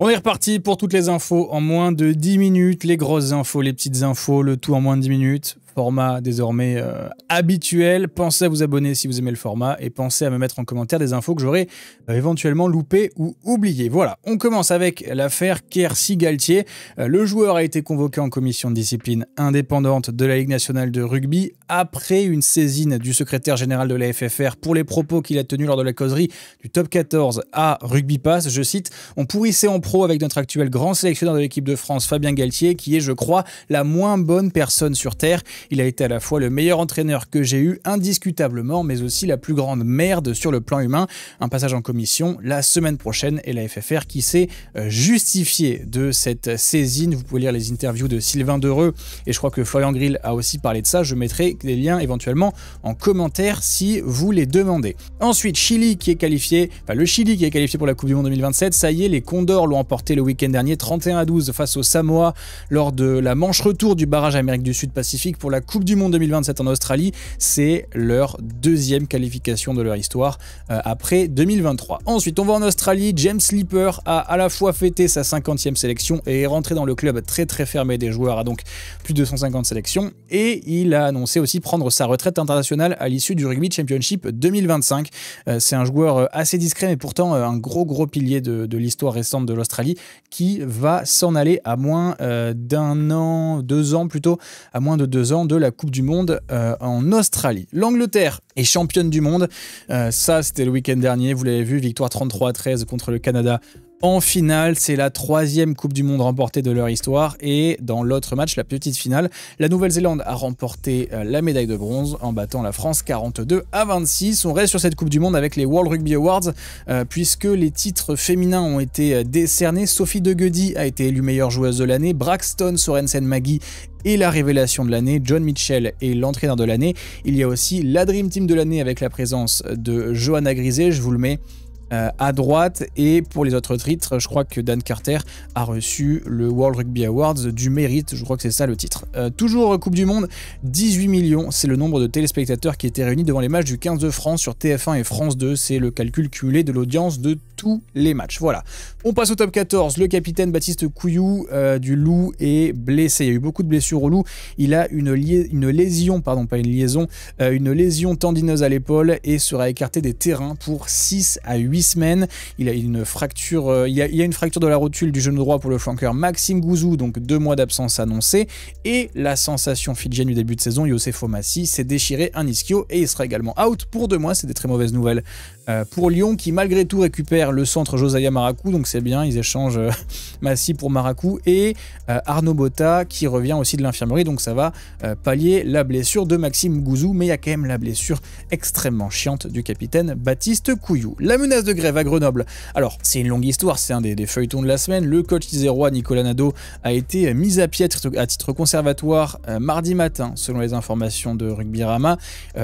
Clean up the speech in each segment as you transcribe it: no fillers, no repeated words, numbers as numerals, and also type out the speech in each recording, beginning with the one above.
On est reparti pour toutes les infos en moins de 10 minutes, les grosses infos, les petites infos, le tout en moins de 10 minutes. Format désormais habituel. Pensez à vous abonner si vous aimez le format et pensez à me mettre en commentaire des infos que j'aurais éventuellement loupées ou oubliées. Voilà, on commence avec l'affaire Quercy-Galtier. Le joueur a été convoqué en commission de discipline indépendante de la Ligue nationale de rugby après une saisine du secrétaire général de la FFR pour les propos qu'il a tenus lors de la causerie du top 14 à Rugby Pass. Je cite, « On pourrissait en pro avec notre actuel grand sélectionneur de l'équipe de France, Fabien Galtier, qui est, je crois, la moins bonne personne sur Terre. Il a été à la fois le meilleur entraîneur que j'ai eu, indiscutablement, mais aussi la plus grande merde sur le plan humain. » Un passage en commission la semaine prochaine et la FFR qui s'est justifiée de cette saisine. Vous pouvez lire les interviews de Sylvain Dereux et je crois que Florian Grill a aussi parlé de ça. Je mettrai des liens éventuellement en commentaire si vous les demandez. Ensuite, le Chili qui est qualifié pour la Coupe du Monde 2027. Ça y est, les Condors l'ont emporté le week-end dernier 31-12 face aux Samoa lors de la manche retour du barrage Amérique du Sud-Pacifique pour la Coupe du Monde 2027 en Australie. C'est leur deuxième qualification de leur histoire après 2023. Ensuite, on va en Australie. James Slipper a à la fois fêté sa 50e sélection et est rentré dans le club très très fermé des joueurs, a donc plus de 150 sélections, et il a annoncé aussi prendre sa retraite internationale à l'issue du Rugby Championship 2025. C'est un joueur assez discret mais pourtant un gros pilier de l'histoire récente de l'Australie qui va s'en aller à moins d'un an, 2 ans plutôt, à moins de 2 ans de la Coupe du Monde en Australie. L'Angleterre est championne du monde. Ça, c'était le week-end dernier. Vous l'avez vu, victoire 33-13 contre le Canada en finale. C'est la 3e Coupe du Monde remportée de leur histoire. Et dans l'autre match, la petite finale, la Nouvelle-Zélande a remporté la médaille de bronze en battant la France 42-26. On reste sur cette Coupe du Monde avec les World Rugby Awards puisque les titres féminins ont été décernés. Sophie De Goede a été élue meilleure joueuse de l'année. Braxton Sorensen-Maggie et la révélation de l'année, John Mitchell est l'entraîneur de l'année. Il y a aussi la Dream Team de l'année avec la présence de Johanna Grisé, je vous le mets à droite. Et pour les autres titres, je crois que Dan Carter a reçu le World Rugby Awards du mérite, je crois que c'est ça le titre. Toujours Coupe du Monde, 18 millions, c'est le nombre de téléspectateurs qui étaient réunis devant les matchs du 15 de France sur TF1 et France 2, c'est le calcul cumulé de l'audience de tous les matchs. Voilà, on passe au top 14, le capitaine Baptiste Couillou du Loup est blessé, il y a eu beaucoup de blessures au Loup, il a une lésion tendineuse à l'épaule et sera écarté des terrains pour 6 à 8 semaines. Il a une fracture, il y a une fracture de la rotule du genou droit pour le flanqueur Maxime Gouzou, donc 2 mois d'absence annoncée. Et la sensation fidjienne du début de saison, Youssef Omassi, s'est déchiré un ischio et il sera également out pour 2 mois. C'est des très mauvaises nouvelles pour Lyon qui malgré tout récupère le centre Josiah Marakou, donc c'est bien, ils échangent Massi pour Marakou et Arnaud Botta qui revient aussi de l'infirmerie, donc ça va pallier la blessure de Maxime Gouzou, mais il y a quand même la blessure extrêmement chiante du capitaine Baptiste Couillou. La menace de grève à Grenoble. Alors, c'est une longue histoire, c'est un des feuilletons de la semaine. Le coach isérois Nicolas Nadeau a été mis à pied à titre conservatoire mardi matin, selon les informations de Rugbyrama.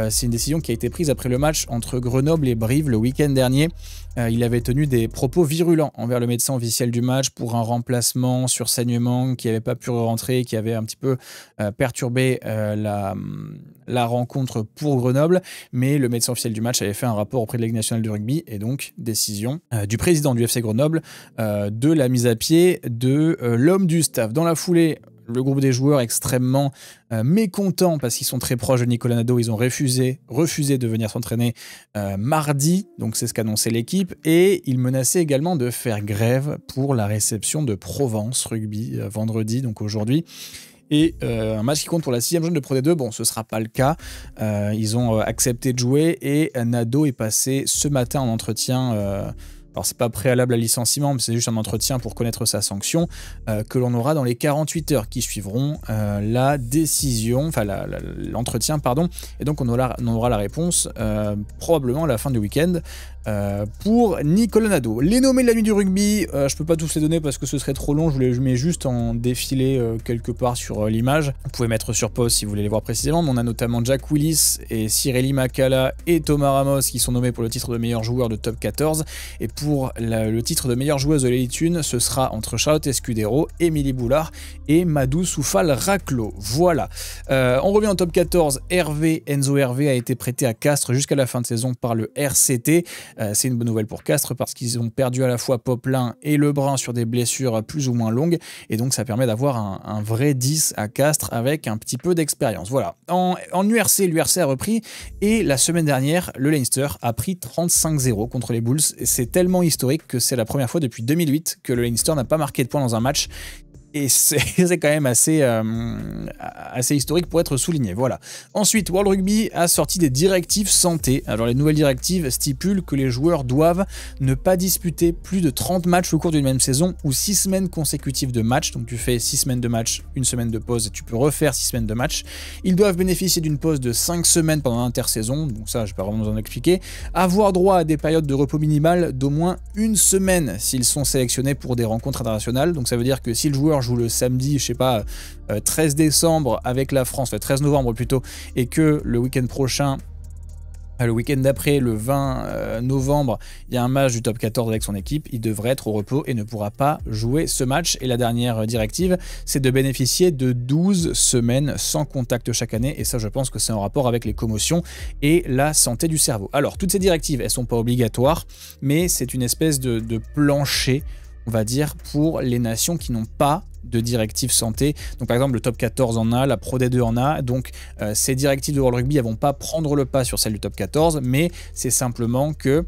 C'est une décision qui a été prise après le match entre Grenoble et Brive le week-end dernier. Il avait tenu des propos virulents envers le médecin officiel du match pour un remplacement sur saignement qui n'avait pas pu rentrer, qui avait un petit peu perturbé la rencontre pour Grenoble. Mais le médecin officiel du match avait fait un rapport auprès de la Ligue nationale de rugby et donc décision du président du FC Grenoble de la mise à pied de l'homme du staff. Dans la foulée, le groupe des joueurs extrêmement mécontents parce qu'ils sont très proches de Nicolas Nadeau, ils ont refusé de venir s'entraîner mardi, donc c'est ce qu'annonçait l'équipe, et ils menaçaient également de faire grève pour la réception de Provence Rugby vendredi, donc aujourd'hui. Et un match qui compte pour la 6e journée de Pro D2, bon ce sera pas le cas, ils ont accepté de jouer et Nadeau est passé ce matin en entretien. Alors c'est pas préalable à licenciement, mais c'est juste un entretien pour connaître sa sanction que l'on aura dans les 48 heures qui suivront la décision, enfin l'entretien pardon, et donc on aura la réponse probablement à la fin du week-end pour Nicolas Nadeau. Les nommés de la nuit du rugby, je peux pas tous les donner parce que ce serait trop long, je les mets juste en défilé quelque part sur l'image. Vous pouvez mettre sur pause si vous voulez les voir précisément, mais on a notamment Jack Willis et Cyreli Makala et Thomas Ramos qui sont nommés pour le titre de meilleur joueur de top 14, et pour le titre de meilleure joueuse de l'Elite 1, ce sera entre Charlotte Escudero, Émilie Boulard et Madou Soufal Raclo. Voilà. On revient en top 14. Enzo Hervé a été prêté à Castres jusqu'à la fin de saison par le RCT. C'est une bonne nouvelle pour Castres parce qu'ils ont perdu à la fois Poplin et Lebrun sur des blessures plus ou moins longues, et donc ça permet d'avoir un vrai 10 à Castres avec un petit peu d'expérience. Voilà. En URC, l'URC a repris, et la semaine dernière, le Leinster a pris 35-0 contre les Bulls. C'est tellement historique que c'est la première fois depuis 2008 que le Leinster n'a pas marqué de points dans un match. Et c'est quand même assez historique pour être souligné. Voilà. Ensuite, World Rugby a sorti des directives santé. Alors les nouvelles directives stipulent que les joueurs doivent ne pas disputer plus de 30 matchs au cours d'une même saison ou 6 semaines consécutives de match. Donc tu fais 6 semaines de match, 1 semaine de pause, et tu peux refaire 6 semaines de match. Ils doivent bénéficier d'une pause de 5 semaines pendant l'intersaison. Donc ça, je ne vais pas vraiment vous en expliquer. Avoir droit à des périodes de repos minimales d'au moins 1 semaine s'ils sont sélectionnés pour des rencontres internationales. Donc ça veut dire que si le joueur joue le samedi, je sais pas, 13 décembre avec la France, enfin 13 novembre plutôt, et que le week-end prochain, le week-end d'après, le 20 novembre, il y a un match du top 14 avec son équipe, il devrait être au repos et ne pourra pas jouer ce match. Et la dernière directive, c'est de bénéficier de 12 semaines sans contact chaque année, et ça je pense que c'est en rapport avec les commotions et la santé du cerveau. Alors toutes ces directives, elles sont pas obligatoires, mais c'est une espèce de plancher, on va dire, pour les nations qui n'ont pas de directives santé. Donc par exemple le top 14 en a, la Pro D2 en a, donc ces directives de World Rugby elles vont pas prendre le pas sur celles du top 14, mais c'est simplement que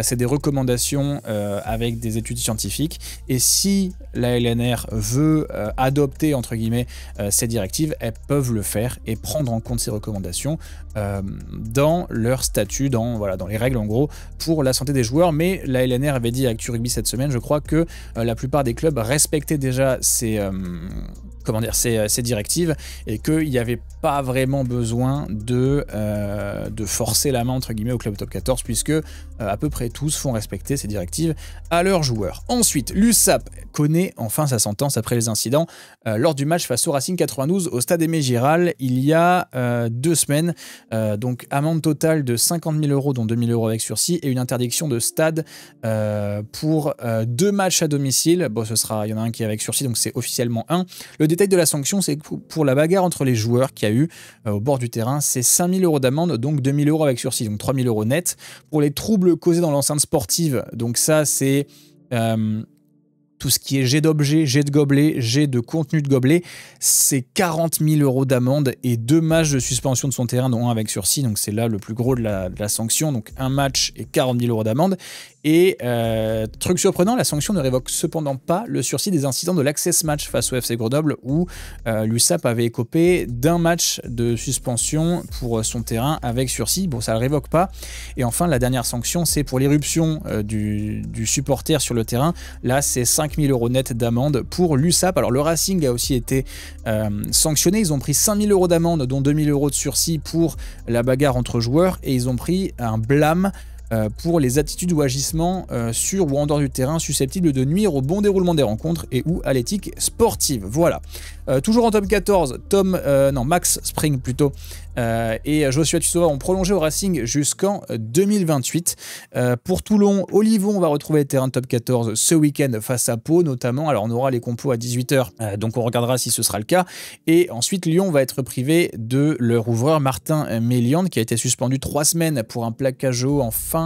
c'est des recommandations avec des études scientifiques, et si la LNR veut adopter entre guillemets ces directives, elles peuvent le faire et prendre en compte ces recommandations dans leur statut, dans les règles en gros pour la santé des joueurs. Mais la LNR avait dit à Actu Rugby cette semaine, je crois, que la plupart des clubs respectaient déjà ces directives, et qu'il n'y avait pas vraiment besoin de forcer la main entre guillemets au club top 14, puisque à peu près tous font respecter ces directives à leurs joueurs. Ensuite, l'USAP connaît enfin sa sentence après les incidents lors du match face au Racing 92 au stade Aimé Giral il y a 2 semaines. Donc amende totale de 50 000 €, dont 2 000 € avec sursis, et une interdiction de stade pour 2 matchs à domicile. Bon, il y en a un qui est avec sursis, donc c'est officiellement 1. Le détail de la sanction, c'est que pour la bagarre entre les joueurs qu'il y a eu au bord du terrain, c'est 5 000 € d'amende, donc 2 000 € avec sursis, donc 3 000 € net. Pour les troubles causés dans l'enceinte sportive, donc ça c'est tout ce qui est jet d'objet, jet de gobelet, jet de contenu de gobelet, c'est 40 000 € d'amende et 2 matchs de suspension de son terrain, dont un avec sursis, donc c'est là le plus gros de la sanction, donc un match et 40 000 € d'amende. Et truc surprenant, la sanction ne révoque cependant pas le sursis des incidents de l'Access Match face au FC Grenoble, où l'USAP avait écopé d'un match de suspension pour son terrain avec sursis. Bon, ça ne le révoque pas. Et enfin, la dernière sanction, c'est pour l'irruption du supporter sur le terrain. Là, c'est 5 000 € net d'amende pour l'USAP. Alors, le Racing a aussi été sanctionné. Ils ont pris 5 000 € d'amende, dont 2 000 € de sursis pour la bagarre entre joueurs. Et ils ont pris un blâme pour les attitudes ou agissements sur ou en dehors du terrain susceptibles de nuire au bon déroulement des rencontres et ou à l'éthique sportive. Voilà. Toujours en top 14, Max Spring plutôt, et Joshua Tussauva ont prolongé au Racing jusqu'en 2028. Pour Toulon, Olivon va retrouver les terrains de top 14 ce week-end face à Pau notamment. Alors on aura les compos à 18h, donc on regardera si ce sera le cas. Et ensuite Lyon va être privé de leur ouvreur Martin Méliande, qui a été suspendu 3 semaines pour un plaquage en fin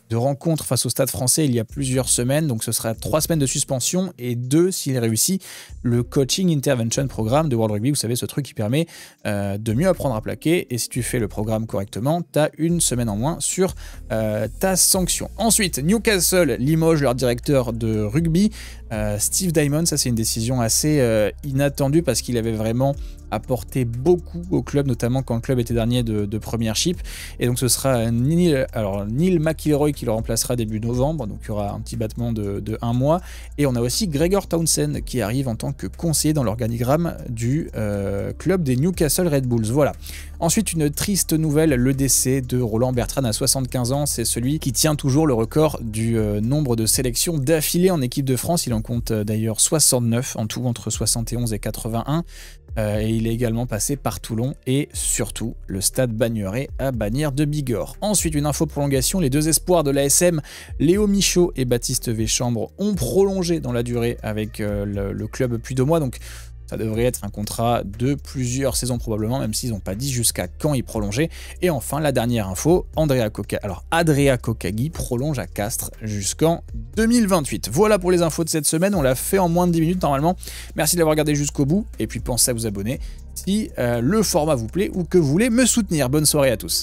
de rencontre face au Stade Français il y a plusieurs semaines. Donc ce sera 3 semaines de suspension et 2 s'il réussit le Coaching Intervention Programme de World Rugby. Vous savez, ce truc qui permet de mieux apprendre à plaquer, et si tu fais le programme correctement, tu as 1 semaine en moins sur ta sanction. Ensuite, Newcastle limoge leur directeur de rugby, Steve Diamond. Ça c'est une décision assez inattendue parce qu'il avait vraiment apporté beaucoup au club, notamment quand le club était dernier de Premiership. Et donc ce sera Neil McIlroy qui le remplacera début novembre, donc il y aura un petit battement de 1 mois. Et on a aussi Gregor Townsend qui arrive en tant que conseiller dans l'organigramme du club des Newcastle Red Bulls. Voilà. Ensuite, une triste nouvelle, le décès de Roland Bertrand à 75 ans. C'est celui qui tient toujours le record du nombre de sélections d'affilée en équipe de France. Il en compte d'ailleurs 69 en tout, entre 71 et 81. Et il est également passé par Toulon et surtout le stade Bagnerais à Bagnères de Bigorre. Ensuite, une info prolongation, les 2 espoirs de l'ASM, Léo Michaud et Baptiste Véchambre, ont prolongé dans la durée avec le club Puy-de-Mois. Donc Ça devrait être un contrat de plusieurs saisons probablement, même s'ils n'ont pas dit jusqu'à quand il prolongeait. Et enfin, la dernière info, Adria Kokagi prolonge à Castres jusqu'en 2028. Voilà pour les infos de cette semaine, on l'a fait en moins de 10 minutes normalement. Merci d'avoir regardé jusqu'au bout, et puis pensez à vous abonner si le format vous plaît ou que vous voulez me soutenir. Bonne soirée à tous.